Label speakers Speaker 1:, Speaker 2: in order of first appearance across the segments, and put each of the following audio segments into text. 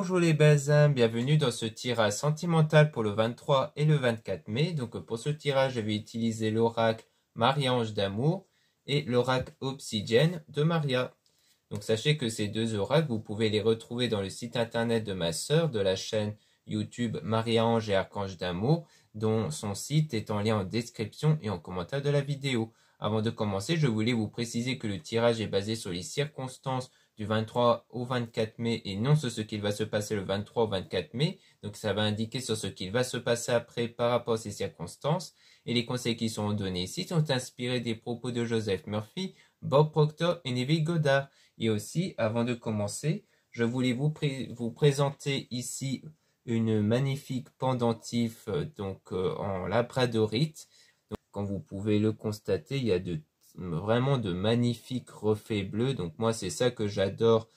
Speaker 1: Bonjour les belles âmes, bienvenue dans ce tirage sentimental pour le 23 et le 24 mai. Donc pour ce tirage, je vais utiliser l'oracle Marie-Ange d'amour et l'oracle Obsidienne de Maria. Donc sachez que ces deux oracles, vous pouvez les retrouver dans le site internet de ma sœur, de la chaîne YouTube Marie-Ange et Archange d'amour, dont son site est en lien en description et en commentaire de la vidéo. Avant de commencer, je voulais vous préciser que le tirage est basé sur les circonstances du 23 au 24 mai et non sur ce qu'il va se passer le 23 au 24 mai. Donc ça va indiquer sur ce qu'il va se passer après par rapport à ces circonstances. Et les conseils qui sont donnés ici sont inspirés des propos de Joseph Murphy, Bob Proctor et Neville Goddard. Et aussi, avant de commencer, je voulais vous présenter ici une magnifique pendentif en labradorite. Donc, comme vous pouvez le constater, il y a vraiment de magnifiques reflets bleus. Donc moi, c'est ça que j'adore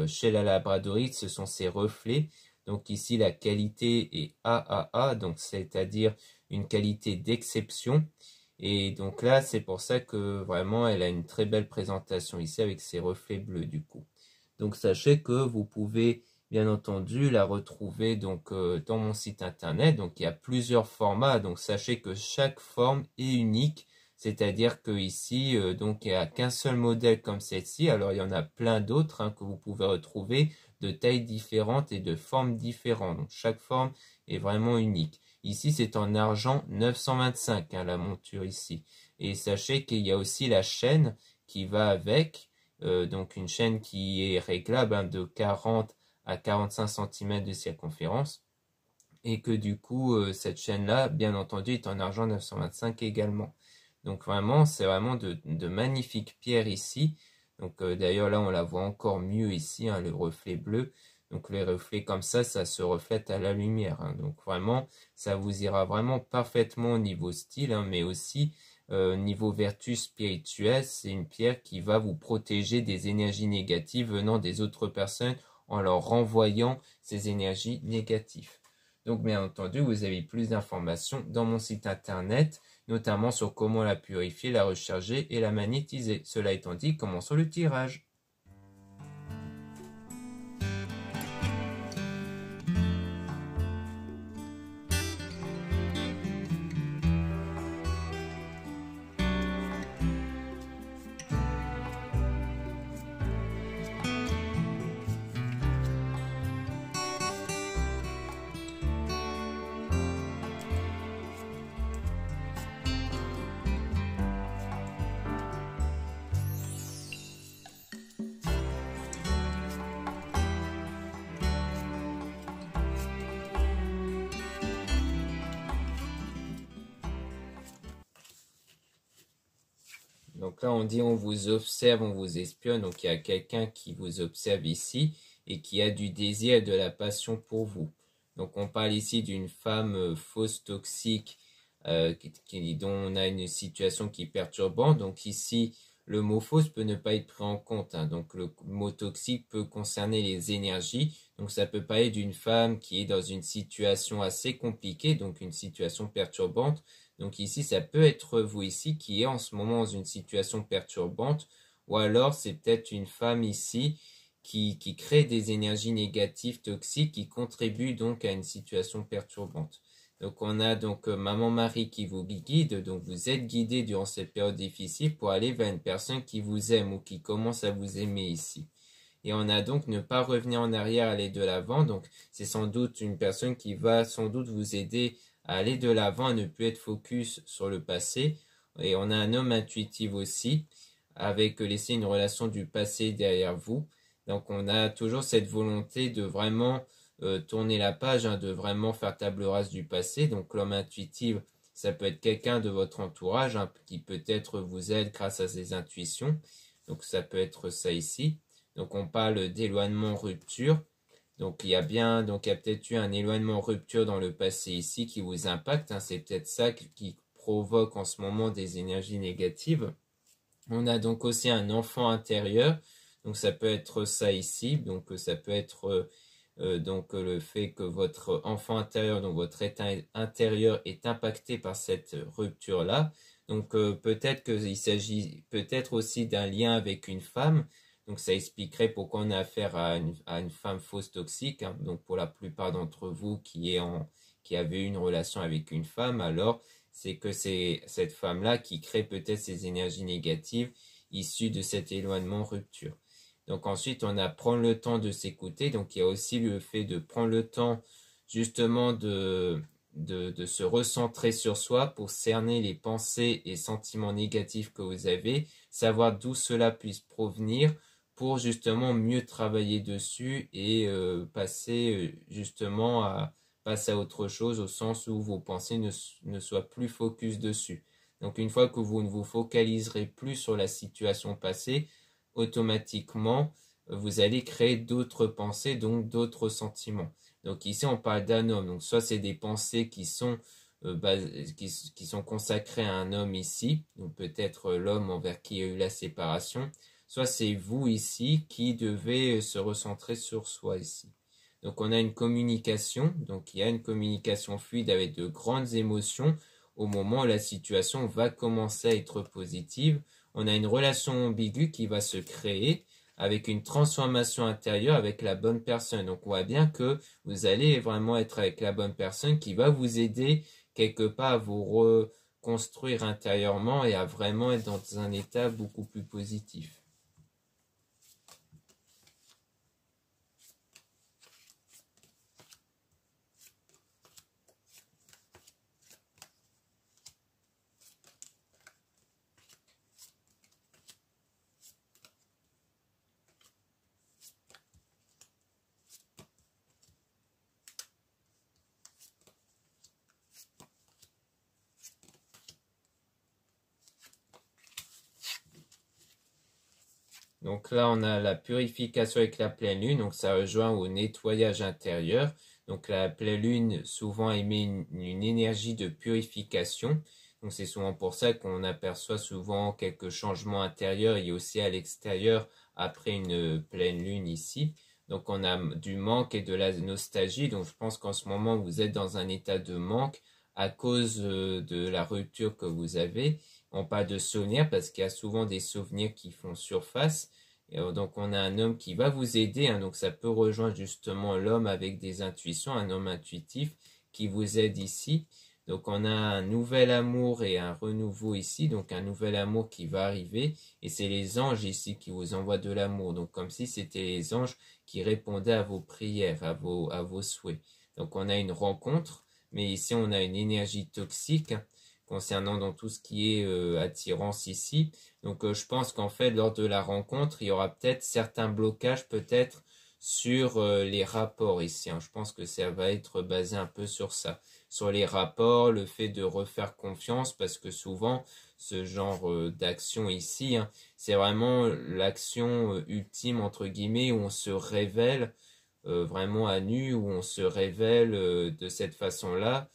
Speaker 1: chez la labradorite, ce sont ces reflets. Donc ici, la qualité est AAA, donc c'est-à-dire une qualité d'exception. Et donc là, c'est pour ça que vraiment, elle a une très belle présentation ici avec ses reflets bleus du coup. Donc sachez que vous pouvez bien entendu la retrouver donc dans mon site internet. Donc il y a plusieurs formats. Donc sachez que chaque forme est unique. C'est-à-dire que ici, donc il n'y a qu'un seul modèle comme celle-ci. Alors il y en a plein d'autres que vous pouvez retrouver de tailles différentes et de formes différentes. Donc chaque forme est vraiment unique. Ici, c'est en argent 925, la monture ici. Et sachez qu'il y a aussi la chaîne qui va avec. Donc une chaîne qui est réglable de 40 à 45 cm de circonférence. Et que du coup, cette chaîne-là, bien entendu, est en argent 925 également. Donc vraiment, c'est vraiment de magnifiques pierres ici. Donc d'ailleurs là, on la voit encore mieux ici, le reflet bleu. Donc les reflets comme ça se reflète à la lumière. Donc vraiment, ça vous ira vraiment parfaitement au niveau style, mais aussi niveau vertu spirituelle. C'est une pierre qui va vous protéger des énergies négatives venant des autres personnes en leur renvoyant ces énergies négatives. Donc bien entendu, vous avez plus d'informations dans mon site internet, notamment sur comment la purifier, la recharger et la magnétiser. Cela étant dit, commençons le tirage. Donc là, on dit on vous observe, on vous espionne. Donc il y a quelqu'un qui vous observe ici et qui a du désir et de la passion pour vous. Donc on parle ici d'une femme fausse, toxique, dont on a une situation qui est perturbante. Donc ici, le mot fausse peut ne pas être pris en compte. Donc le mot toxique peut concerner les énergies. Donc ça peut parler d'une femme qui est dans une situation assez compliquée, donc une situation perturbante. Donc ici, ça peut être vous ici qui est en ce moment dans une situation perturbante, ou alors c'est peut-être une femme ici qui crée des énergies négatives, toxiques, qui contribuent donc à une situation perturbante. Donc on a donc Maman Marie qui vous guide, donc vous êtes guidé durant cette période difficile pour aller vers une personne qui vous aime ou qui commence à vous aimer ici. Et on a donc ne pas revenir en arrière, aller de l'avant. Donc c'est sans doute une personne qui va sans doute vous aider à aller de l'avant, à ne plus être focus sur le passé. Et on a un homme intuitif aussi, avec laisser une relation du passé derrière vous. Donc on a toujours cette volonté de vraiment tourner la page, de vraiment faire table rase du passé. Donc l'homme intuitif, ça peut être quelqu'un de votre entourage qui peut-être vous aide grâce à ses intuitions. Donc ça peut être ça ici. Donc on parle d'éloignement, rupture. Donc il y a peut-être eu un éloignement, rupture dans le passé ici qui vous impacte. C'est peut-être ça qui provoque en ce moment des énergies négatives. On a donc aussi un enfant intérieur. Donc ça peut être ça ici. Donc ça peut être le fait que votre enfant intérieur, donc votre état intérieur est impacté par cette rupture-là. Donc peut-être qu'il s'agit peut-être aussi d'un lien avec une femme. Donc ça expliquerait pourquoi on a affaire à une femme fausse toxique, hein. Donc pour la plupart d'entre vous qui avez eu une relation avec une femme, alors c'est que c'est cette femme-là qui crée peut-être ces énergies négatives issues de cet éloignement rupture. Donc ensuite, on a prendre le temps de s'écouter. Donc il y a aussi le fait de prendre le temps justement de se recentrer sur soi pour cerner les pensées et sentiments négatifs que vous avez, savoir d'où cela puisse provenir pour justement mieux travailler dessus et passer justement à passer à autre chose au sens où vos pensées ne soient plus focus dessus. Donc une fois que vous ne vous focaliserez plus sur la situation passée, automatiquement vous allez créer d'autres pensées, donc d'autres sentiments. Donc ici on parle d'un homme, donc soit c'est des pensées qui sont consacrées à un homme ici, donc peut-être l'homme envers qui il y a eu la séparation, soit c'est vous ici qui devez se recentrer sur soi ici. Donc on a une communication, donc il y a une communication fluide avec de grandes émotions au moment où la situation va commencer à être positive. On a une relation ambiguë qui va se créer avec une transformation intérieure avec la bonne personne. Donc on voit bien que vous allez vraiment être avec la bonne personne qui va vous aider quelque part à vous reconstruire intérieurement et à vraiment être dans un état beaucoup plus positif. Donc là, on a la purification avec la pleine lune, donc ça rejoint au nettoyage intérieur. Donc la pleine lune souvent émet une énergie de purification. Donc c'est souvent pour ça qu'on aperçoit souvent quelques changements intérieurs et aussi à l'extérieur après une pleine lune ici. Donc on a du manque et de la nostalgie. Donc je pense qu'en ce moment vous êtes dans un état de manque à cause de la rupture que vous avez. On parle de souvenirs parce qu'il y a souvent des souvenirs qui font surface. Et donc on a un homme qui va vous aider, hein, donc ça peut rejoindre justement l'homme avec des intuitions, un homme intuitif qui vous aide ici. Donc on a un nouvel amour et un renouveau ici, donc un nouvel amour qui va arriver. Et c'est les anges ici qui vous envoient de l'amour, donc comme si c'était les anges qui répondaient à vos prières, à vos souhaits. Donc on a une rencontre, mais ici on a une énergie toxique concernant dans tout ce qui est attirance ici. Donc je pense qu'en fait lors de la rencontre, il y aura peut-être certains blocages peut-être sur les rapports ici, hein. Je pense que ça va être basé un peu sur ça, sur les rapports, le fait de refaire confiance, parce que souvent ce genre d'action ici, hein, c'est vraiment l'action ultime entre guillemets où on se révèle vraiment à nu, où on se révèle de cette façon-là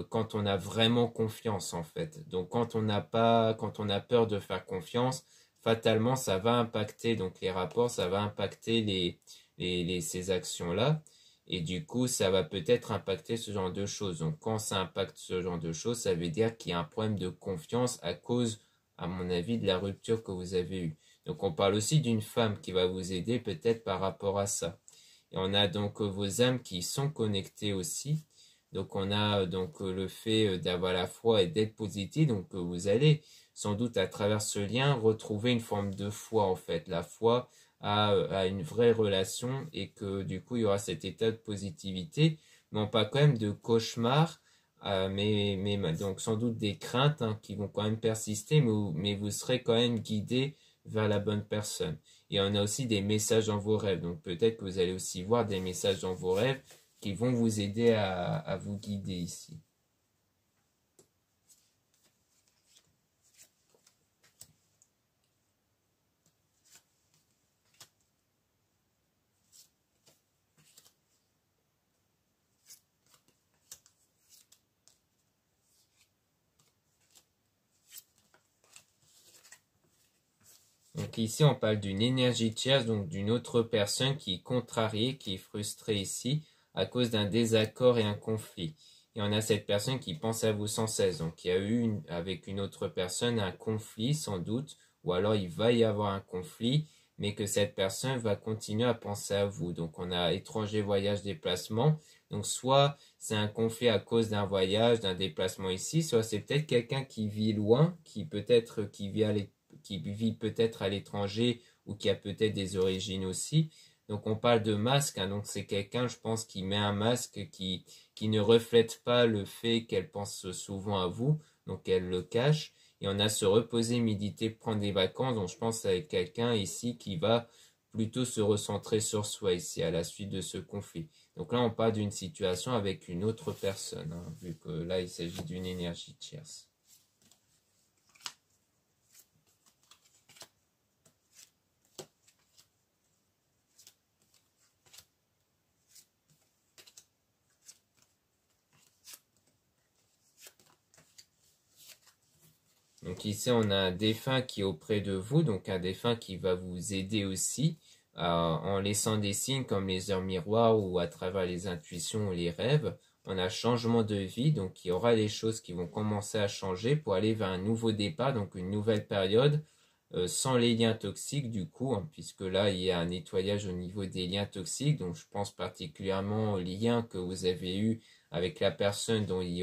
Speaker 1: quand on a vraiment confiance en fait. Donc quand on n'a pas, quand on a peur de faire confiance, fatalement ça va impacter donc les rapports, ça va impacter ces actions-là. Et du coup, ça va peut-être impacter ce genre de choses. Donc quand ça impacte ce genre de choses, ça veut dire qu'il y a un problème de confiance à cause, à mon avis, de la rupture que vous avez eue. Donc on parle aussi d'une femme qui va vous aider peut-être par rapport à ça. Et on a donc vos âmes qui sont connectées aussi. Donc on a donc le fait d'avoir la foi et d'être positif. Donc vous allez sans doute à travers ce lien retrouver une forme de foi en fait. La foi à une vraie relation et que du coup il y aura cet état de positivité. Mais on parle quand même de cauchemar. Mais donc sans doute des craintes hein, qui vont quand même persister, mais vous serez quand même guidé vers la bonne personne. Et on a aussi des messages dans vos rêves. Donc peut-être que vous allez aussi voir des messages dans vos rêves qui vont vous aider à vous guider ici. Donc ici, on parle d'une énergie tierce, donc d'une autre personne qui est contrariée, qui est frustrée ici, à cause d'un désaccord et un conflit. Et on a cette personne qui pense à vous sans cesse. Donc il y a eu avec une autre personne un conflit sans doute, ou alors il va y avoir un conflit. mais que cette personne va continuer à penser à vous. Donc on a étranger, voyage, déplacement. Donc soit c'est un conflit à cause d'un voyage, d'un déplacement ici, soit c'est peut-être quelqu'un qui vit loin, qui vit peut-être à l'étranger ou qui a peut-être des origines aussi. Donc on parle de masque, hein, donc c'est quelqu'un, je pense, qui met un masque qui ne reflète pas le fait qu'elle pense souvent à vous, donc elle le cache. Et on a se reposer, méditer, prendre des vacances. Donc je pense avec quelqu'un ici qui va plutôt se recentrer sur soi ici à la suite de ce conflit. Donc là on parle d'une situation avec une autre personne, hein, vu que là il s'agit d'une énergie tierce. Donc ici, on a un défunt qui est auprès de vous, donc un défunt qui va vous aider aussi en laissant des signes comme les heures miroirs ou à travers les intuitions ou les rêves. On a changement de vie, donc il y aura des choses qui vont commencer à changer pour aller vers un nouveau départ, donc une nouvelle période, sans les liens toxiques du coup, hein, puisque là, il y a un nettoyage au niveau des liens toxiques, donc je pense particulièrement aux liens que vous avez eus avec la personne dont il y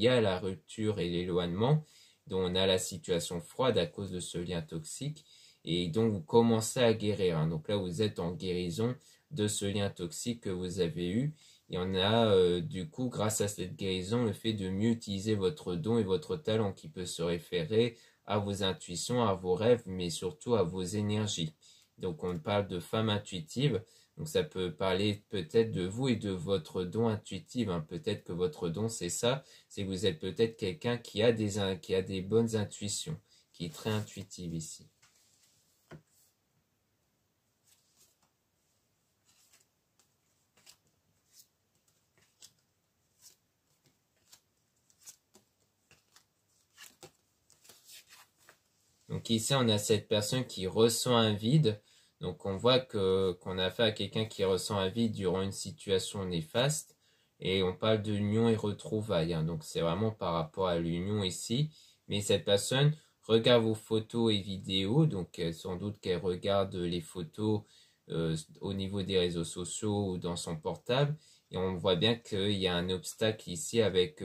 Speaker 1: a la rupture et l'éloignement, dont on a la situation froide à cause de ce lien toxique. Et donc, vous commencez à guérir, hein. Donc là, vous êtes en guérison de ce lien toxique que vous avez eu. Et on a, du coup, grâce à cette guérison, le fait de mieux utiliser votre don et votre talent qui peut se référer à vos intuitions, à vos rêves, mais surtout à vos énergies. Donc, on parle de femme intuitive. Donc, ça peut parler peut-être de vous et de votre don intuitif, hein. Peut-être que votre don, c'est ça. C'est que vous êtes peut-être quelqu'un qui a des bonnes intuitions, qui est très intuitive ici. Donc ici, on a cette personne qui ressent un vide. Donc on voit qu'on a affaire à quelqu'un qui ressent un vide durant une situation néfaste. Et on parle de union et retrouvailles, hein. Donc c'est vraiment par rapport à l'union ici. Mais cette personne regarde vos photos et vidéos. Donc sans doute qu'elle regarde les photos au niveau des réseaux sociaux ou dans son portable. Et on voit bien qu'il y a un obstacle ici avec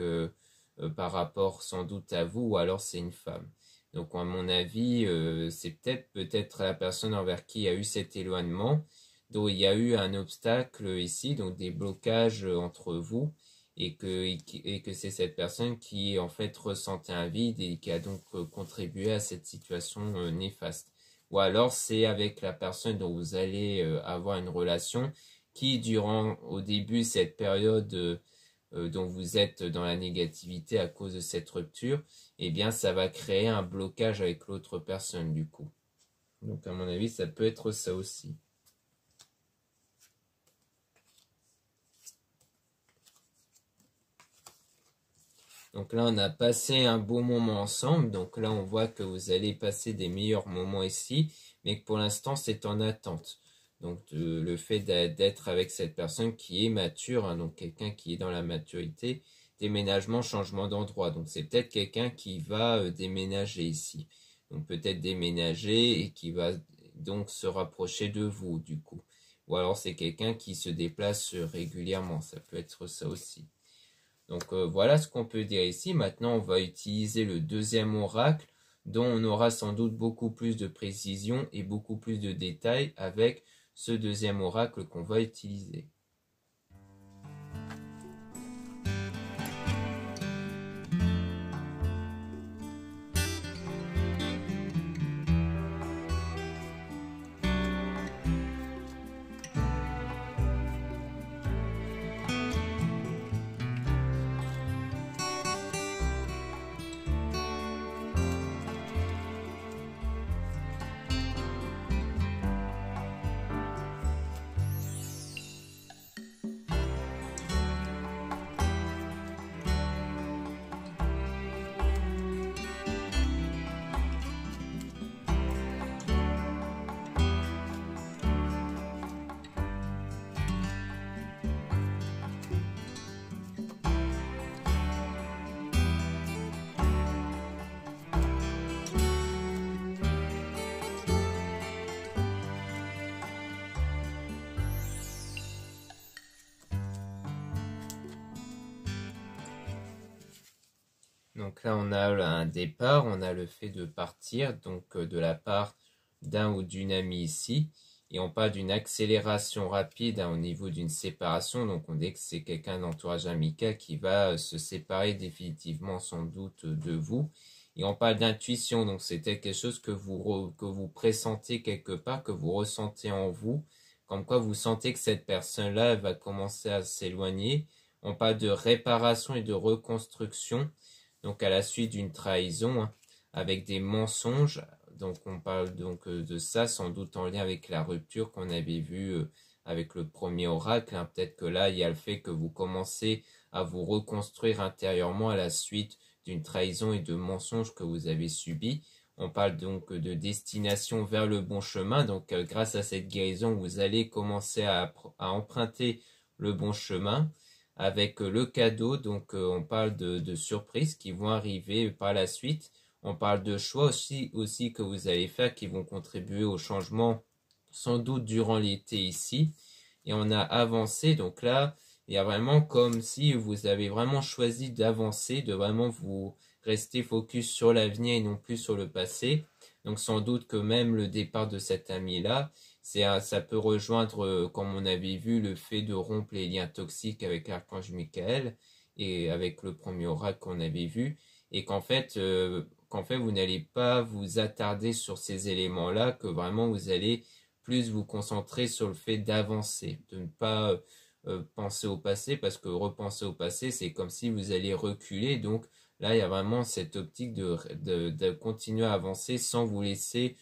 Speaker 1: par rapport sans doute à vous, ou alors c'est une femme. Donc, à mon avis, c'est peut-être la personne envers qui il y a eu cet éloignement, dont il y a eu un obstacle ici, donc des blocages entre vous, et que c'est cette personne qui, en fait, ressentait un vide et qui a donc contribué à cette situation néfaste. Ou alors, c'est avec la personne dont vous allez avoir une relation qui, au début, cette période dont vous êtes dans la négativité à cause de cette rupture, eh bien ça va créer un blocage avec l'autre personne du coup. Donc à mon avis, ça peut être ça aussi. Donc là, on a passé un beau moment ensemble. Donc là, on voit que vous allez passer des meilleurs moments ici, mais que pour l'instant, c'est en attente. Donc le fait d'être avec cette personne qui est mature, hein, donc quelqu'un qui est dans la maturité, déménagement, changement d'endroit. Donc c'est peut-être quelqu'un qui va déménager ici. Donc peut-être déménager et qui va donc se rapprocher de vous du coup. Ou alors c'est quelqu'un qui se déplace régulièrement. Ça peut être ça aussi. Donc voilà ce qu'on peut dire ici. Maintenant on va utiliser le deuxième oracle dont on aura sans doute beaucoup plus de précision et beaucoup plus de détails avec ce deuxième oracle qu'on va utiliser. Donc là, on a un départ, on a le fait de partir, donc de la part d'un ou d'une amie ici. Et on parle d'une accélération rapide au niveau d'une séparation. Donc on dit que c'est quelqu'un d'entourage amical qui va se séparer définitivement sans doute de vous. Et on parle d'intuition, donc c'était quelque chose que vous pressentez quelque part, que vous ressentez en vous, comme quoi vous sentez que cette personne-là va commencer à s'éloigner. On parle de réparation et de reconstruction, donc à la suite d'une trahison, hein, avec des mensonges. Donc on parle donc de ça, sans doute en lien avec la rupture qu'on avait vue avec le premier oracle, hein. Peut-être que là, il y a le fait que vous commencez à vous reconstruire intérieurement à la suite d'une trahison et de mensonges que vous avez subis. On parle donc de destination vers le bon chemin. Donc grâce à cette guérison, vous allez commencer à emprunter le bon chemin avec le cadeau. Donc on parle de surprises qui vont arriver par la suite. On parle de choix aussi que vous allez faire qui vont contribuer au changement sans doute durant l'été ici. Et on a avancé, donc là, il y a vraiment comme si vous avez vraiment choisi d'avancer, de vraiment vous rester focus sur l'avenir et non plus sur le passé. Donc sans doute que même le départ de cet ami-là, ça peut rejoindre, comme on avait vu, le fait de rompre les liens toxiques avec l'archange Michael et avec le premier oracle qu'on avait vu. Et qu'en fait, vous n'allez pas vous attarder sur ces éléments-là, que vraiment vous allez plus vous concentrer sur le fait d'avancer, de ne pas penser au passé, parce que repenser au passé, c'est comme si vous alliez reculer. Donc là, il y a vraiment cette optique de continuer à avancer sans vous laisser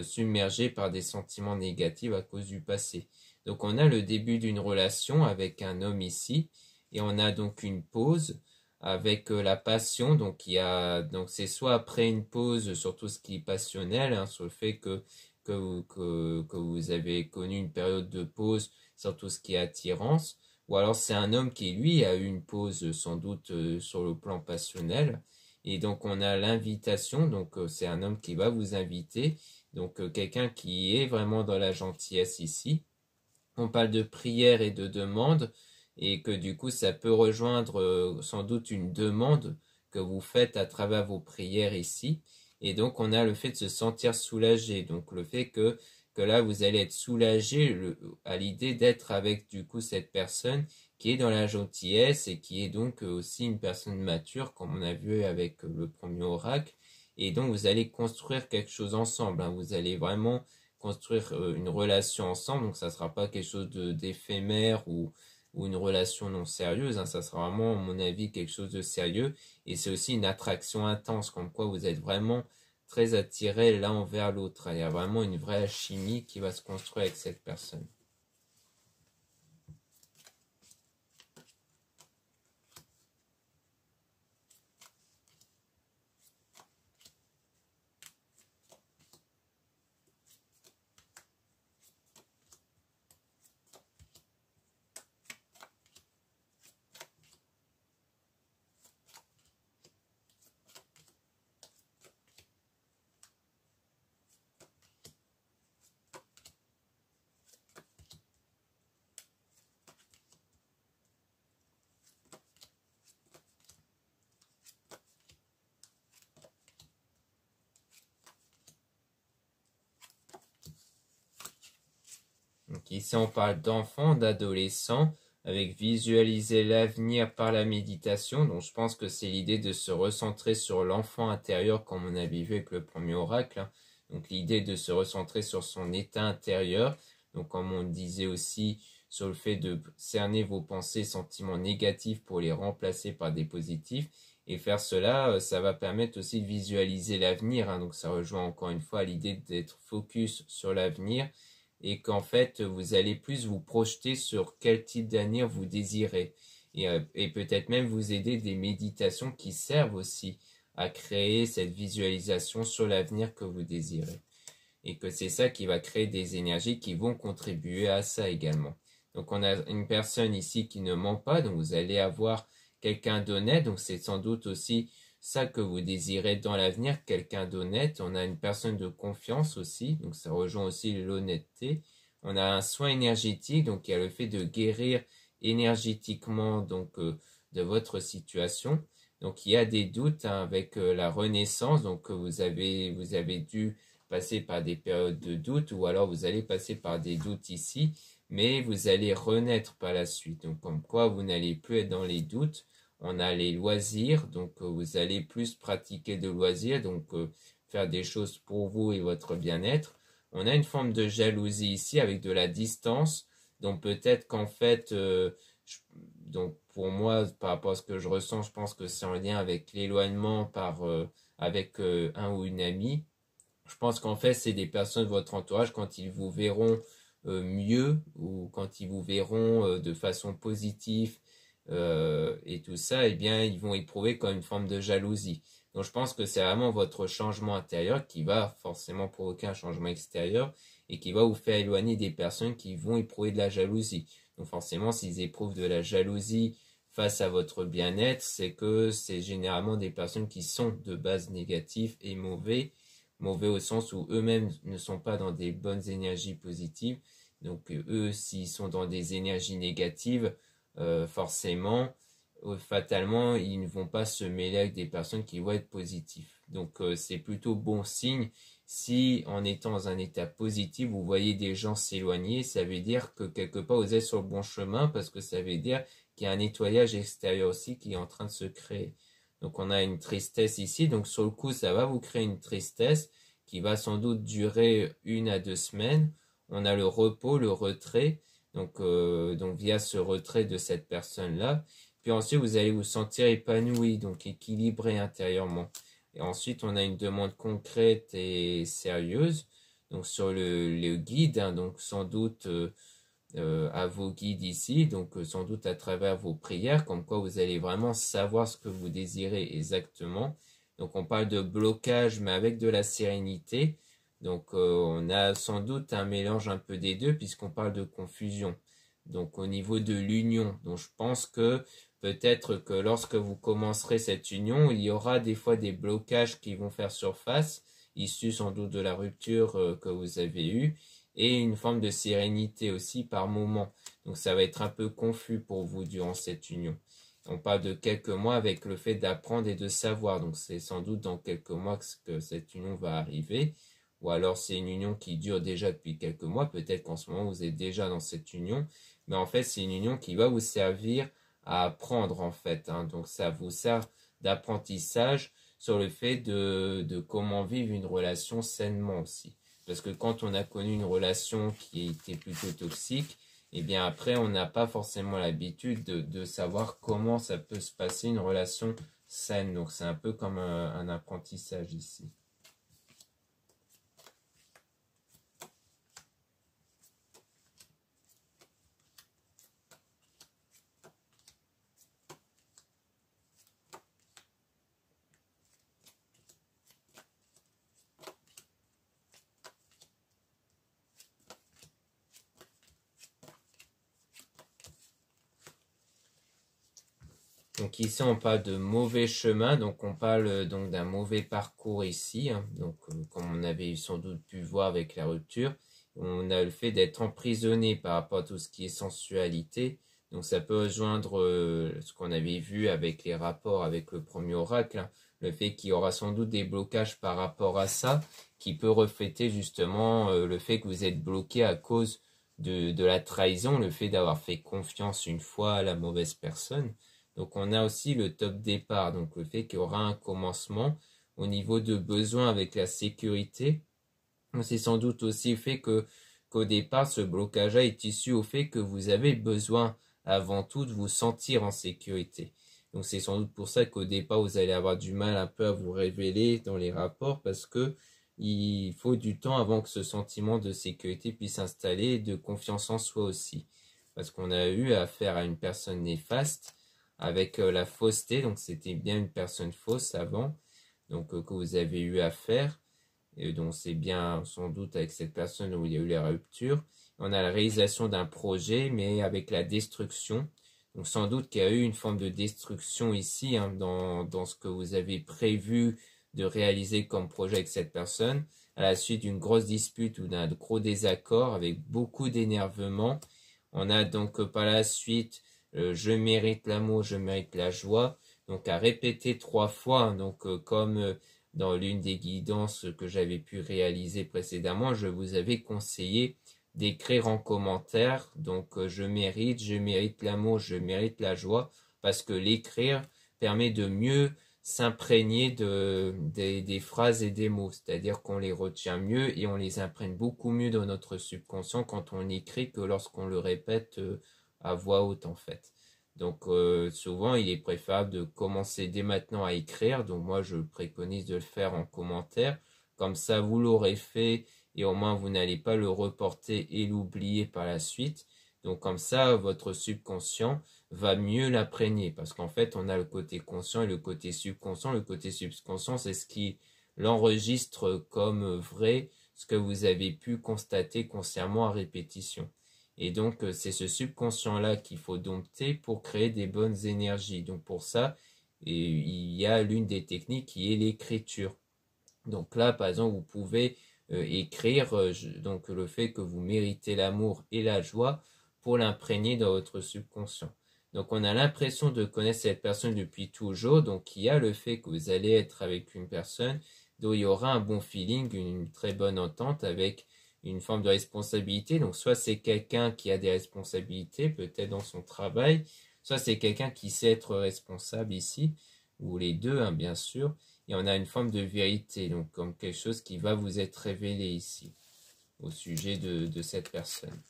Speaker 1: submerger par des sentiments négatifs à cause du passé. Donc on a le début d'une relation avec un homme ici, et on a donc une pause avec la passion. Donc c'est soit après une pause sur tout ce qui est passionnel, hein, sur le fait que vous avez connu une période de pause sur tout ce qui est attirance, ou alors c'est un homme qui lui a eu une pause sans doute sur le plan passionnel. Et donc on a l'invitation, donc c'est un homme qui va vous inviter, donc quelqu'un qui est vraiment dans la gentillesse ici. On parle de prière et de demande, et que du coup ça peut rejoindre sans doute une demande que vous faites à travers vos prières ici. Et donc on a le fait de se sentir soulagé, donc le fait que là vous allez être soulagé à l'idée d'être avec du coup cette personne qui est dans la gentillesse et qui est donc aussi une personne mature, comme on a vu avec le premier oracle. Et donc vous allez construire quelque chose ensemble, hein. Vous allez vraiment construire une relation ensemble, donc ça sera pas quelque chose d'éphémère ou une relation non sérieuse, hein. Ça sera vraiment, à mon avis, quelque chose de sérieux. Et c'est aussi une attraction intense, comme quoi vous êtes vraiment très attirés l'un envers l'autre. Il y a vraiment une vraie chimie qui va se construire avec cette personne. Donc ici, on parle d'enfants, d'adolescents, avec visualiser l'avenir par la méditation. Donc je pense que c'est l'idée de se recentrer sur l'enfant intérieur, comme on avait vu avec le premier oracle, hein. Donc l'idée de se recentrer sur son état intérieur. Donc comme on disait aussi, sur le fait de cerner vos pensées, sentiments négatifs pour les remplacer par des positifs. Et faire cela, ça va permettre aussi de visualiser l'avenir, hein. Donc ça rejoint encore une fois l'idée d'être focus sur l'avenir, et qu'en fait vous allez plus vous projeter sur quel type d'avenir vous désirez, et peut-être même vous aider des méditations qui servent aussi à créer cette visualisation sur l'avenir que vous désirez, et que c'est ça qui va créer des énergies qui vont contribuer à ça également. Donc on a une personne ici qui ne ment pas, donc vous allez avoir quelqu'un d'honnête, donc c'est sans doute aussi ça que vous désirez dans l'avenir, quelqu'un d'honnête. On a une personne de confiance aussi, donc ça rejoint aussi l'honnêteté. On a un soin énergétique, donc il y a le fait de guérir énergétiquement donc de votre situation. Donc il y a des doutes hein, avec la renaissance, donc vous avez dû passer par des périodes de doute ou alors vous allez passer par des doutes ici, mais vous allez renaître par la suite. Donc comme quoi vous n'allez plus être dans les doutes. On a les loisirs, donc vous allez plus pratiquer de loisirs, donc faire des choses pour vous et votre bien-être. On a une forme de jalousie ici avec de la distance, donc peut-être qu'en fait, donc pour moi, par rapport à ce que je ressens, je pense que c'est en lien avec l'éloignement avec un ou une amie. Je pense qu'en fait, c'est des personnes de votre entourage, quand ils vous verront mieux ou quand ils vous verront de façon positive et tout ça, eh bien, ils vont éprouver comme une forme de jalousie. Donc, je pense que c'est vraiment votre changement intérieur qui va forcément provoquer un changement extérieur et qui va vous faire éloigner des personnes qui vont éprouver de la jalousie. Donc, forcément, s'ils éprouvent de la jalousie face à votre bien-être, c'est que c'est généralement des personnes qui sont de base négatives et mauvais au sens où eux-mêmes ne sont pas dans des bonnes énergies positives. Donc eux, s'ils sont dans des énergies négatives, forcément, fatalement, ils ne vont pas se mêler avec des personnes qui vont être positives. Donc c'est plutôt bon signe si en étant dans un état positif, vous voyez des gens s'éloigner, ça veut dire que quelque part vous êtes sur le bon chemin parce que ça veut dire qu'il y a un nettoyage extérieur aussi qui est en train de se créer. Donc on a une tristesse ici, donc sur le coup ça va vous créer une tristesse qui va sans doute durer 1 à 2 semaines. On a le repos, le retrait, donc via ce retrait de cette personne-là. Puis ensuite vous allez vous sentir épanoui, donc équilibré intérieurement. Et ensuite on a une demande concrète et sérieuse, donc sur le guide, hein, donc sans doute à vos guides ici, donc sans doute à travers vos prières, comme quoi vous allez vraiment savoir ce que vous désirez exactement. Donc on parle de blocage, mais avec de la sérénité. Donc on a sans doute un mélange un peu des deux, puisqu'on parle de confusion. Donc au niveau de l'union, donc je pense que peut-être que lorsque vous commencerez cette union, il y aura des fois des blocages qui vont faire surface, issus sans doute de la rupture que vous avez eue, et une forme de sérénité aussi par moment. Donc ça va être un peu confus pour vous durant cette union. On parle de quelques mois avec le fait d'apprendre et de savoir. Donc c'est sans doute dans quelques mois que cette union va arriver. Ou alors c'est une union qui dure déjà depuis quelques mois. Peut-être qu'en ce moment vous êtes déjà dans cette union. Mais en fait c'est une union qui va vous servir à apprendre en fait. Hein. Donc ça vous sert d'apprentissage sur le fait de comment vivre une relation sainement aussi. Parce que quand on a connu une relation qui était plutôt toxique, et bien après, on n'a pas forcément l'habitude de savoir comment ça peut se passer une relation saine. Donc c'est un peu comme un apprentissage ici. Donc ici on parle de mauvais chemin, donc on parle donc d'un mauvais parcours ici, hein. Donc comme on avait sans doute pu voir avec la rupture, on a le fait d'être emprisonné par rapport à tout ce qui est sensualité. Donc ça peut rejoindre ce qu'on avait vu avec les rapports avec le premier oracle, hein. Le fait qu'il y aura sans doute des blocages par rapport à ça, qui peut refléter justement le fait que vous êtes bloqué à cause de la trahison, le fait d'avoir fait confiance une fois à la mauvaise personne. Donc on a aussi le top départ, donc le fait qu'il y aura un commencement au niveau de besoin avec la sécurité. C'est sans doute aussi le fait qu'au départ, ce blocage est issu au fait que vous avez besoin avant tout de vous sentir en sécurité. Donc c'est sans doute pour ça qu'au départ, vous allez avoir du mal un peu à vous révéler dans les rapports parce que il faut du temps avant que ce sentiment de sécurité puisse s'installer et de confiance en soi aussi. Parce qu'on a eu affaire à une personne néfaste avec la fausseté, donc c'était bien une personne fausse avant, donc que vous avez eu affaire, et donc c'est bien sans doute avec cette personne où il y a eu la rupture. On a la réalisation d'un projet, mais avec la destruction, donc sans doute qu'il y a eu une forme de destruction ici, hein, dans ce que vous avez prévu de réaliser comme projet avec cette personne, à la suite d'une grosse dispute ou d'un gros désaccord avec beaucoup d'énervement. On a donc par la suite je mérite l'amour, je mérite la joie. donc à répéter 3 fois, hein. Donc comme dans l'une des guidances que j'avais pu réaliser précédemment, je vous avais conseillé d'écrire en commentaire, donc je mérite l'amour, je mérite la joie, parce que l'écrire permet de mieux s'imprégner des phrases et des mots, c'est-à-dire qu'on les retient mieux et on les imprègne beaucoup mieux dans notre subconscient quand on écrit que lorsqu'on le répète à voix haute en fait. Donc souvent il est préférable de commencer dès maintenant à écrire, donc moi je préconise de le faire en commentaire, comme ça vous l'aurez fait et au moins vous n'allez pas le reporter et l'oublier par la suite. Donc comme ça votre subconscient va mieux l'imprégner, parce qu'en fait on a le côté conscient et le côté subconscient. Le côté subconscient c'est ce qui l'enregistre comme vrai, ce que vous avez pu constater consciemment à répétition. Et donc c'est ce subconscient là qu'il faut dompter pour créer des bonnes énergies. Donc pour ça il y a l'une des techniques qui est l'écriture. Donc là par exemple vous pouvez écrire donc le fait que vous méritez l'amour et la joie pour l'imprégner dans votre subconscient. Donc on a l'impression de connaître cette personne depuis toujours, donc il y a le fait que vous allez être avec une personne dont il y aura un bon feeling, une très bonne entente avec une forme de responsabilité. Donc soit c'est quelqu'un qui a des responsabilités, peut-être dans son travail, soit c'est quelqu'un qui sait être responsable ici, ou les deux hein, bien sûr, et on a une forme de vérité, donc comme quelque chose qui va vous être révélé ici, au sujet de cette personne.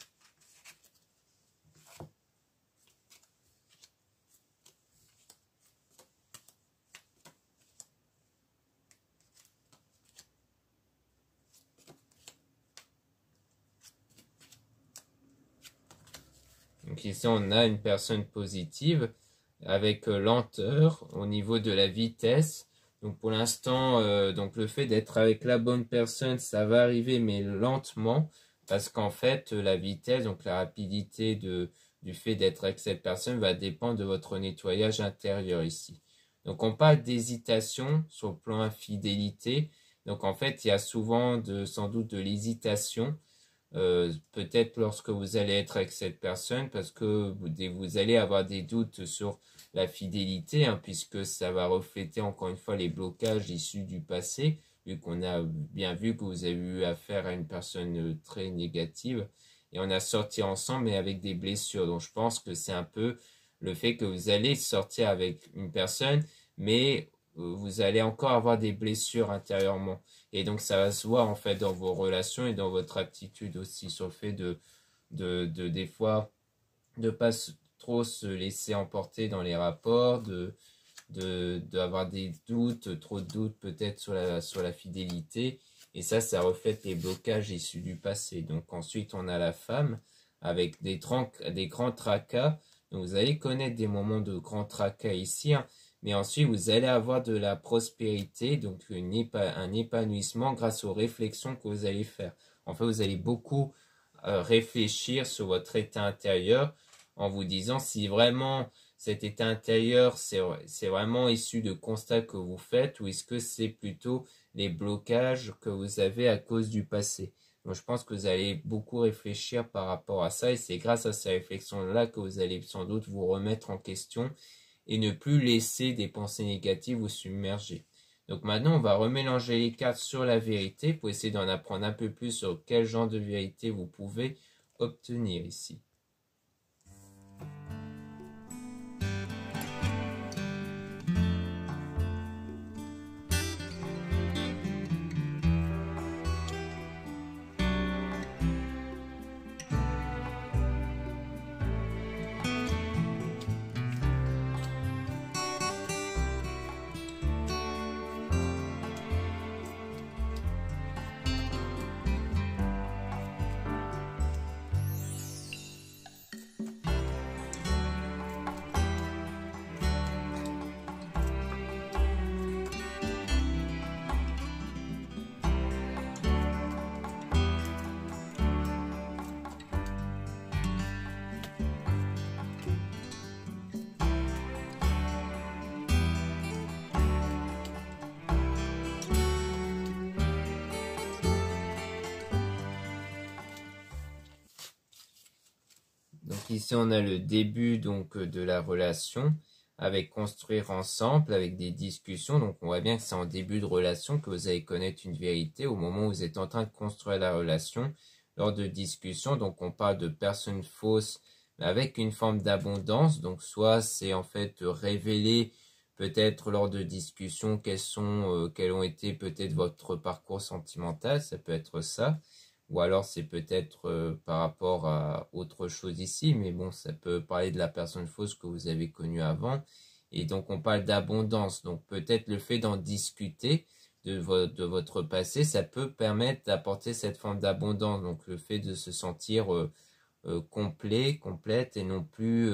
Speaker 1: Donc ici, on a une personne positive avec lenteur au niveau de la vitesse. Donc pour l'instant, donc le fait d'être avec la bonne personne, ça va arriver, mais lentement, parce qu'en fait, la vitesse, donc la rapidité du fait d'être avec cette personne va dépendre de votre nettoyage intérieur ici. Donc on parle d'hésitation sur le plan infidélité. Donc en fait, il y a souvent sans doute de l'hésitation. Peut-être lorsque vous allez être avec cette personne, parce que vous allez avoir des doutes sur la fidélité, hein, puisque ça va refléter encore une fois les blocages issus du passé, vu qu'on a bien vu que vous avez eu affaire à une personne très négative, et on a sorti ensemble, mais avec des blessures. Donc je pense que c'est un peu le fait que vous allez sortir avec une personne, mais vous allez encore avoir des blessures intérieurement. Et donc ça va se voir en fait dans vos relations et dans votre attitude aussi, sur le fait des fois de pas trop se laisser emporter dans les rapports, d'avoir des doutes, trop de doutes peut-être sur la fidélité. Et ça reflète les blocages issus du passé. Donc ensuite on a la femme avec des grands tracas. Donc vous allez connaître des moments de grands tracas ici, hein. Mais ensuite, vous allez avoir de la prospérité, donc un épanouissement grâce aux réflexions que vous allez faire. En fait, vous allez beaucoup réfléchir sur votre état intérieur en vous disant si vraiment cet état intérieur, c'est vraiment issu de constats que vous faites ou est-ce que c'est plutôt les blocages que vous avez à cause du passé. Donc, je pense que vous allez beaucoup réfléchir par rapport à ça et c'est grâce à ces réflexions-là que vous allez sans doute vous remettre en question et ne plus laisser des pensées négatives vous submerger. Donc maintenant, on va remélanger les cartes sur la vérité pour essayer d'en apprendre un peu plus sur quel genre de vérité vous pouvez obtenir ici. Donc ici on a le début donc de la relation avec construire ensemble, avec des discussions. Donc on voit bien que c'est en début de relation que vous allez connaître une vérité au moment où vous êtes en train de construire la relation lors de discussions. Donc on parle de personnes fausses avec une forme d'abondance. Donc soit c'est en fait révéler peut-être lors de discussions quels ont été peut-être votre parcours sentimental, ça peut être ça. Ou alors c'est peut-être par rapport à autre chose ici, mais bon, ça peut parler de la personne fausse que vous avez connue avant. Et donc on parle d'abondance, donc peut-être le fait d'en discuter de votre passé, ça peut permettre d'apporter cette forme d'abondance, donc le fait de se sentir complet, complète, et non plus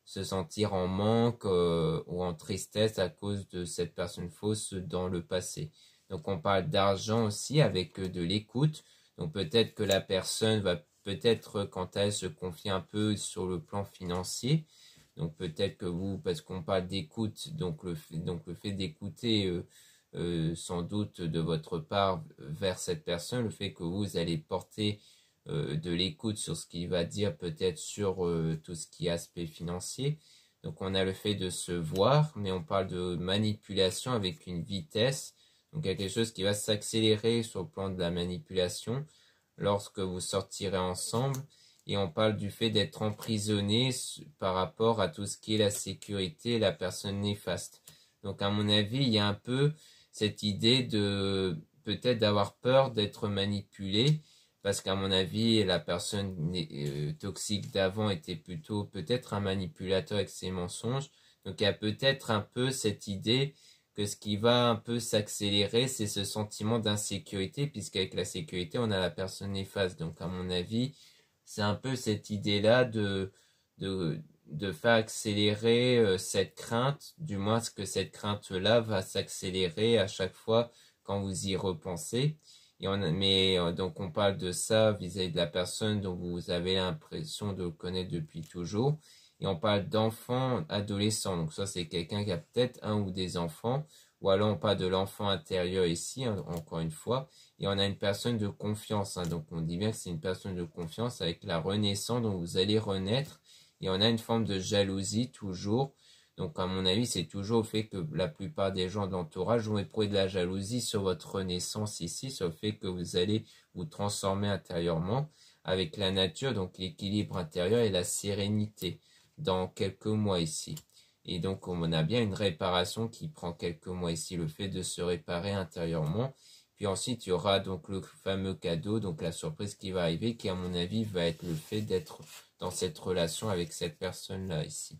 Speaker 1: se sentir en manque ou en tristesse à cause de cette personne fausse dans le passé. Donc on parle d'argent aussi avec de l'écoute. Donc peut-être que la personne va peut-être quant à elle se confier un peu sur le plan financier. Donc peut-être que vous, parce qu'on parle d'écoute, donc le fait d'écouter sans doute de votre part vers cette personne, le fait que vous allez porter de l'écoute sur ce qu'il va dire, peut-être sur tout ce qui est aspect financier. Donc on a le fait de se voir, mais on parle de manipulation avec une vitesse. Donc quelque chose qui va s'accélérer sur le plan de la manipulation lorsque vous sortirez ensemble. Et on parle du fait d'être emprisonné par rapport à tout ce qui est la sécurité et la personne néfaste. Donc à mon avis, il y a un peu cette idée de peut-être d'avoir peur d'être manipulé, parce qu'à mon avis, la personne toxique d'avant était plutôt peut-être un manipulateur avec ses mensonges. Donc il y a peut-être un peu cette idée que ce qui va un peu s'accélérer, c'est ce sentiment d'insécurité, puisqu'avec la sécurité, on a la personne néfaste. Donc à mon avis, c'est un peu cette idée-là de faire accélérer cette crainte, du moins ce que cette crainte-là va s'accélérer à chaque fois quand vous y repensez. Donc on parle de ça vis-à-vis de la personne dont vous avez l'impression de le connaître depuis toujours. Et on parle d'enfants, adolescents. Donc ça c'est quelqu'un qui a peut-être un ou des enfants. Ou alors on parle de l'enfant intérieur ici, hein, encore une fois. Et on a une personne de confiance. Hein, donc on dit bien que c'est une personne de confiance avec la renaissance dont vous allez renaître. Et on a une forme de jalousie toujours. Donc à mon avis, c'est toujours le fait que la plupart des gens de l'entourage vont éprouver de la jalousie sur votre renaissance ici, sur le fait que vous allez vous transformer intérieurement avec la nature, donc l'équilibre intérieur et la sérénité dans quelques mois ici. Et donc on a bien une réparation qui prend quelques mois ici, le fait de se réparer intérieurement. Puis ensuite, il y aura donc le fameux cadeau, donc la surprise qui va arriver, qui à mon avis va être le fait d'être dans cette relation avec cette personne-là ici.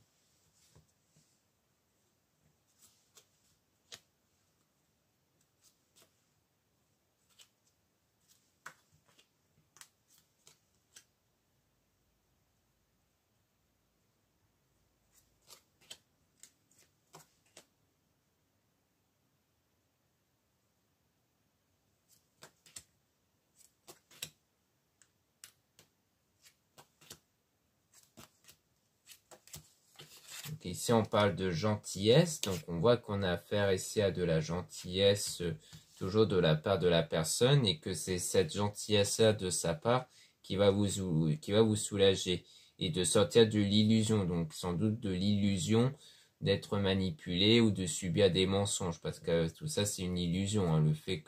Speaker 1: Donc ici, on parle de gentillesse. Donc, on voit qu'on a affaire ici à de la gentillesse, toujours de la part de la personne, et que c'est cette gentillesse-là de sa part qui va vous soulager et de sortir de l'illusion. Donc, sans doute de l'illusion d'être manipulé ou de subir des mensonges, parce que tout ça, c'est une illusion. Hein, le fait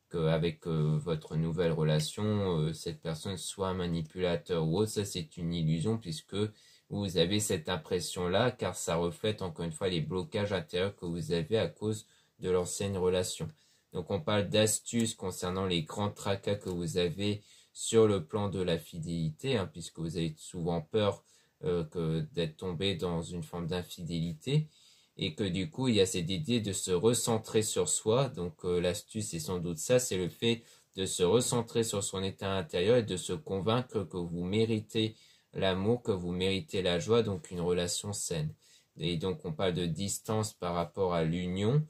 Speaker 1: qu'avec votre nouvelle relation, cette personne soit un manipulateur ou autre, ça, c'est une illusion, puisque vous avez cette impression-là, car ça reflète encore une fois les blocages intérieurs que vous avez à cause de l'ancienne relation. Donc on parle d'astuces concernant les grands tracas que vous avez sur le plan de la fidélité, hein, puisque vous avez souvent peur d'être tombé dans une forme d'infidélité, et que du coup il y a cette idée de se recentrer sur soi. Donc l'astuce c'est sans doute ça, c'est le fait de se recentrer sur son état intérieur et de se convaincre que vous méritez l'amour, que vous méritez la joie, donc une relation saine. Et donc on parle de distance par rapport à l'union,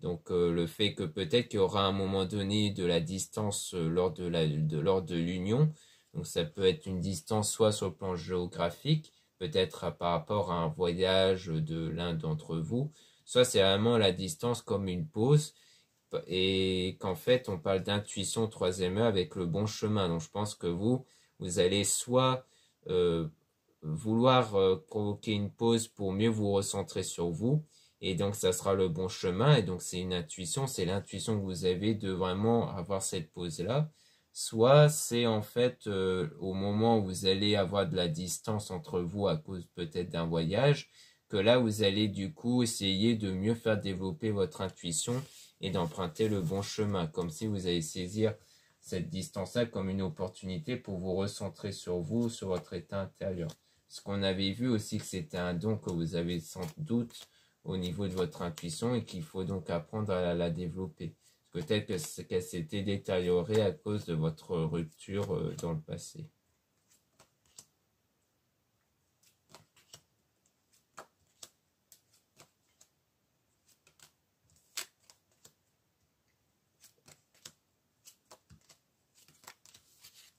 Speaker 1: donc le fait que peut-être qu'il y aura un moment donné de la distance lors de l'union, donc ça peut être une distance soit sur le plan géographique, peut-être par rapport à un voyage de l'un d'entre vous, soit c'est vraiment la distance comme une pause, et qu'en fait on parle d'intuition troisième œil avec le bon chemin. Donc je pense que vous allez soit vouloir provoquer une pause pour mieux vous recentrer sur vous. Et donc, ça sera le bon chemin. Et donc, c'est une intuition, c'est l'intuition que vous avez de vraiment avoir cette pause-là. Soit c'est en fait au moment où vous allez avoir de la distance entre vous à cause peut-être d'un voyage, que là, vous allez du coup essayer de mieux faire développer votre intuition et d'emprunter le bon chemin, comme si vous allez saisir cette distance-là comme une opportunité pour vous recentrer sur vous, sur votre état intérieur. Parce qu'on avait vu aussi que c'était un don que vous avez sans doute au niveau de votre intuition et qu'il faut donc apprendre à la développer. Peut-être qu'elle s'était détériorée à cause de votre rupture dans le passé.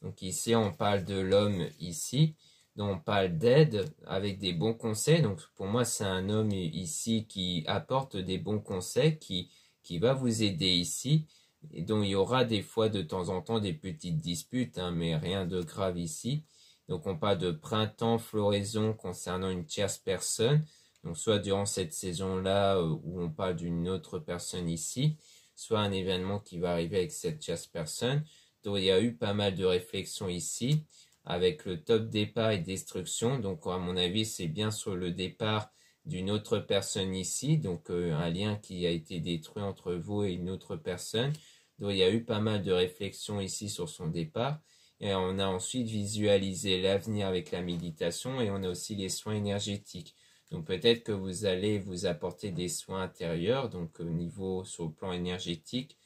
Speaker 1: Donc ici, on parle de l'homme ici. Donc on parle d'aide avec des bons conseils. Donc pour moi, c'est un homme ici qui apporte des bons conseils, qui va vous aider ici. Et donc il y aura des fois de temps en temps des petites disputes, hein, mais rien de grave ici. Donc on parle de printemps, floraison concernant une tierce personne. Donc soit durant cette saison-là où on parle d'une autre personne ici, soit un événement qui va arriver avec cette tierce personne. Donc il y a eu pas mal de réflexions ici avec le top départ et destruction. Donc à mon avis, c'est bien sur le départ d'une autre personne ici. Donc un lien qui a été détruit entre vous et une autre personne. Donc il y a eu pas mal de réflexions ici sur son départ. Et on a ensuite visualisé l'avenir avec la méditation et on a aussi les soins énergétiques. Donc peut-être que vous allez vous apporter des soins intérieurs, donc au niveau sur le plan énergétique,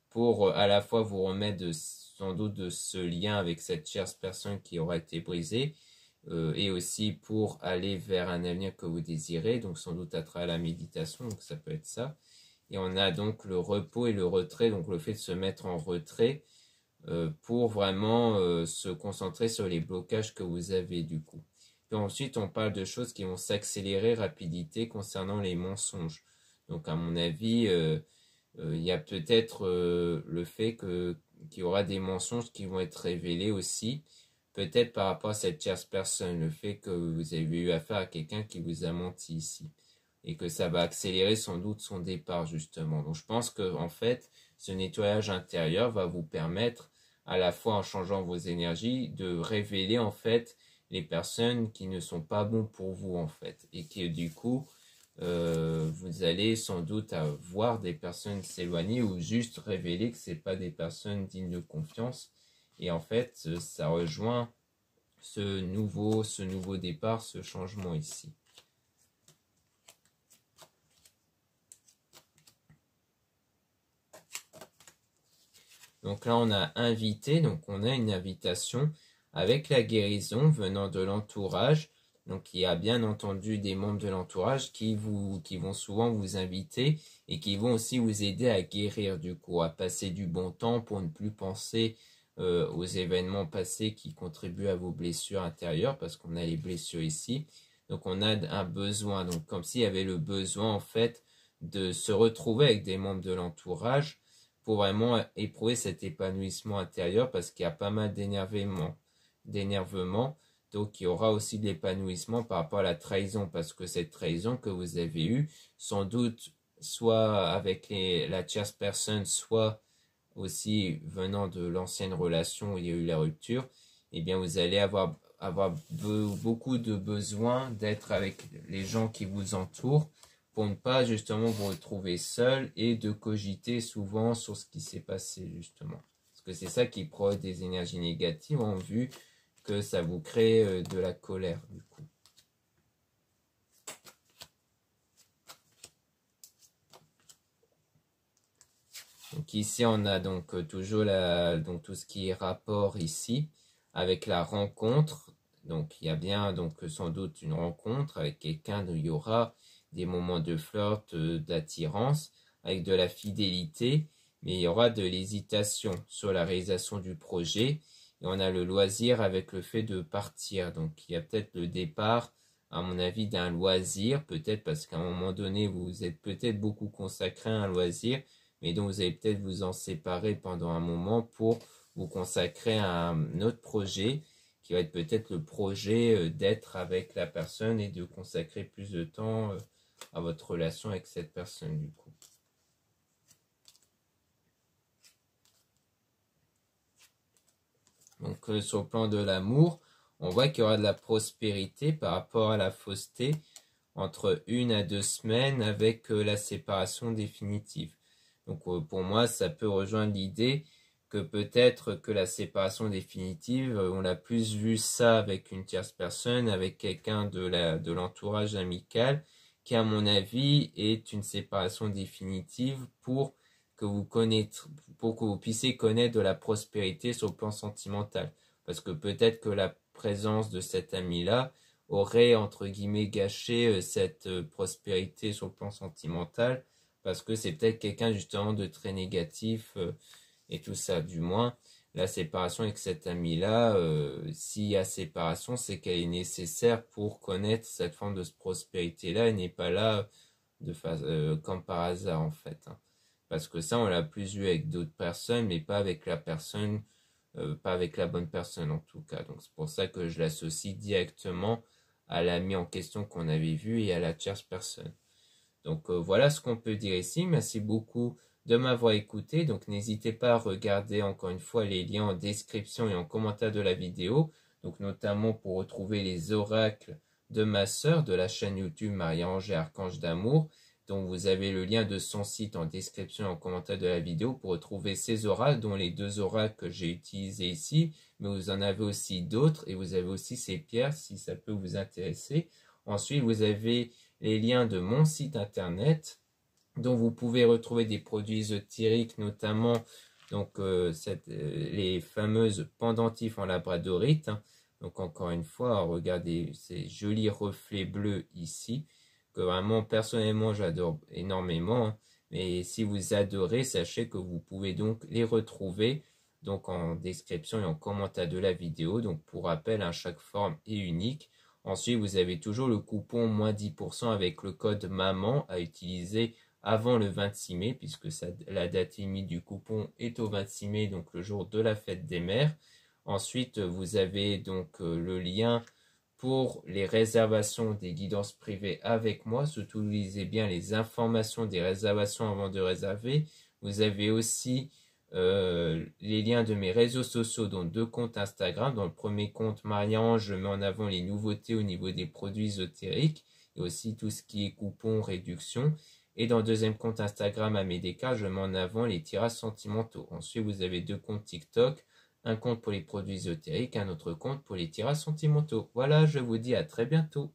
Speaker 1: pour à la fois vous remettre sans doute de ce lien avec cette chère personne qui aura été brisée, et aussi pour aller vers un avenir que vous désirez, donc sans doute à travers la méditation, donc ça peut être ça. Et on a donc le repos et le retrait, donc le fait de se mettre en retrait pour vraiment se concentrer sur les blocages que vous avez du coup. Puis ensuite, on parle de choses qui vont s'accélérer rapidité concernant les mensonges. Donc à mon avis, il y a peut-être le fait qu'il y aura des mensonges qui vont être révélés aussi, peut-être par rapport à cette tierce personne, le fait que vous avez eu affaire à quelqu'un qui vous a menti ici, et que ça va accélérer sans doute son départ justement. Donc je pense que en fait, ce nettoyage intérieur va vous permettre, à la fois en changeant vos énergies, de révéler en fait les personnes qui ne sont pas bons pour vous en fait, et qui du coup vous allez sans doute voir des personnes s'éloigner ou juste révéler que c'est pas des personnes dignes de confiance. Et en fait, ça rejoint ce nouveau départ, ce changement ici. Donc là, on a invité, donc on a une invitation avec la guérison venant de l'entourage. Donc il y a bien entendu des membres de l'entourage qui vont souvent vous inviter et qui vont aussi vous aider à guérir du coup, à passer du bon temps pour ne plus penser aux événements passés qui contribuent à vos blessures intérieures, parce qu'on a les blessures ici. Donc on a un besoin, donc comme s'il y avait le besoin en fait de se retrouver avec des membres de l'entourage pour vraiment éprouver cet épanouissement intérieur, parce qu'il y a pas mal d'énervement. Donc il y aura aussi de l'épanouissement par rapport à la trahison, parce que cette trahison que vous avez eue, sans doute soit avec la tierce personne, soit aussi venant de l'ancienne relation où il y a eu la rupture, eh bien vous allez avoir beaucoup de besoin d'être avec les gens qui vous entourent pour ne pas justement vous retrouver seul et de cogiter souvent sur ce qui s'est passé justement. Parce que c'est ça qui provoque des énergies négatives en vue que ça vous crée de la colère du coup. Donc ici on a donc toujours donc tout ce qui est rapport ici avec la rencontre. Donc il y a bien donc sans doute une rencontre avec quelqu'un où il y aura des moments de flirt, d'attirance, avec de la fidélité, mais il y aura de l'hésitation sur la réalisation du projet. Et on a le loisir avec le fait de partir. Donc il y a peut-être le départ, à mon avis, d'un loisir, peut-être parce qu'à un moment donné, vous êtes peut-être beaucoup consacré à un loisir, mais donc vous allez peut-être vous en séparer pendant un moment pour vous consacrer à un autre projet qui va être peut-être le projet d'être avec la personne et de consacrer plus de temps à votre relation avec cette personne du coup. Donc sur le plan de l'amour, on voit qu'il y aura de la prospérité par rapport à la fausseté entre 1 à 2 semaines avec la séparation définitive. Donc pour moi, ça peut rejoindre l'idée que peut-être que la séparation définitive, on a plus vu ça avec une tierce personne, avec quelqu'un de l'entourage amical, qui à mon avis est une séparation définitive pour que vous puissiez connaître de la prospérité sur le plan sentimental. Parce que peut-être que la présence de cet ami-là aurait, entre guillemets, gâché cette prospérité sur le plan sentimental, parce que c'est peut-être quelqu'un justement de très négatif et tout ça. Du moins, la séparation avec cet ami-là, s'il y a séparation, c'est qu'elle est nécessaire pour connaître cette forme de prospérité-là et n'est pas là comme par hasard en fait. Hein. Parce que ça, on l'a plus vu avec d'autres personnes, mais pas avec la personne, pas avec la bonne personne en tout cas. Donc c'est pour ça que je l'associe directement à l'ami en question qu'on avait vu et à la tierce personne. Donc voilà ce qu'on peut dire ici. Merci beaucoup de m'avoir écouté. Donc n'hésitez pas à regarder encore une fois les liens en description et en commentaire de la vidéo. Donc notamment pour retrouver les oracles de ma sœur de la chaîne YouTube Marie-Ange et Archange d'amour. Donc vous avez le lien de son site en description et en commentaire de la vidéo pour retrouver ces oracles, dont les 2 oracles que j'ai utilisés ici. Mais vous en avez aussi d'autres et vous avez aussi ces pierres si ça peut vous intéresser. Ensuite vous avez les liens de mon site internet, dont vous pouvez retrouver des produits ésotériques, notamment donc, les fameuses pendentifs en labradorite. Hein. Donc encore une fois, regardez ces jolis reflets bleus ici, que vraiment personnellement j'adore énormément. Hein. Mais si vous adorez, sachez que vous pouvez donc les retrouver donc en description et en commentaire de la vidéo. Donc pour rappel, hein, chaque forme est unique. Ensuite, vous avez toujours le coupon moins 10% avec le code MAMAN à utiliser avant le 26 mai, puisque la date limite du coupon est au 26 mai, donc le jour de la fête des mères. Ensuite, vous avez donc le lien pour les réservations des guidances privées avec moi. Surtout, lisez bien les informations des réservations avant de réserver. Vous avez aussi les liens de mes réseaux sociaux, dont 2 comptes Instagram. Dans le premier compte Marie-Ange, je mets en avant les nouveautés au niveau des produits ésotériques et aussi tout ce qui est coupons, réduction. Et dans le deuxième compte Instagram Amédéka, je mets en avant les tirages sentimentaux. Ensuite, vous avez 2 comptes TikTok, un compte pour les produits ésotériques, un autre compte pour les tirages sentimentaux. Voilà, je vous dis à très bientôt.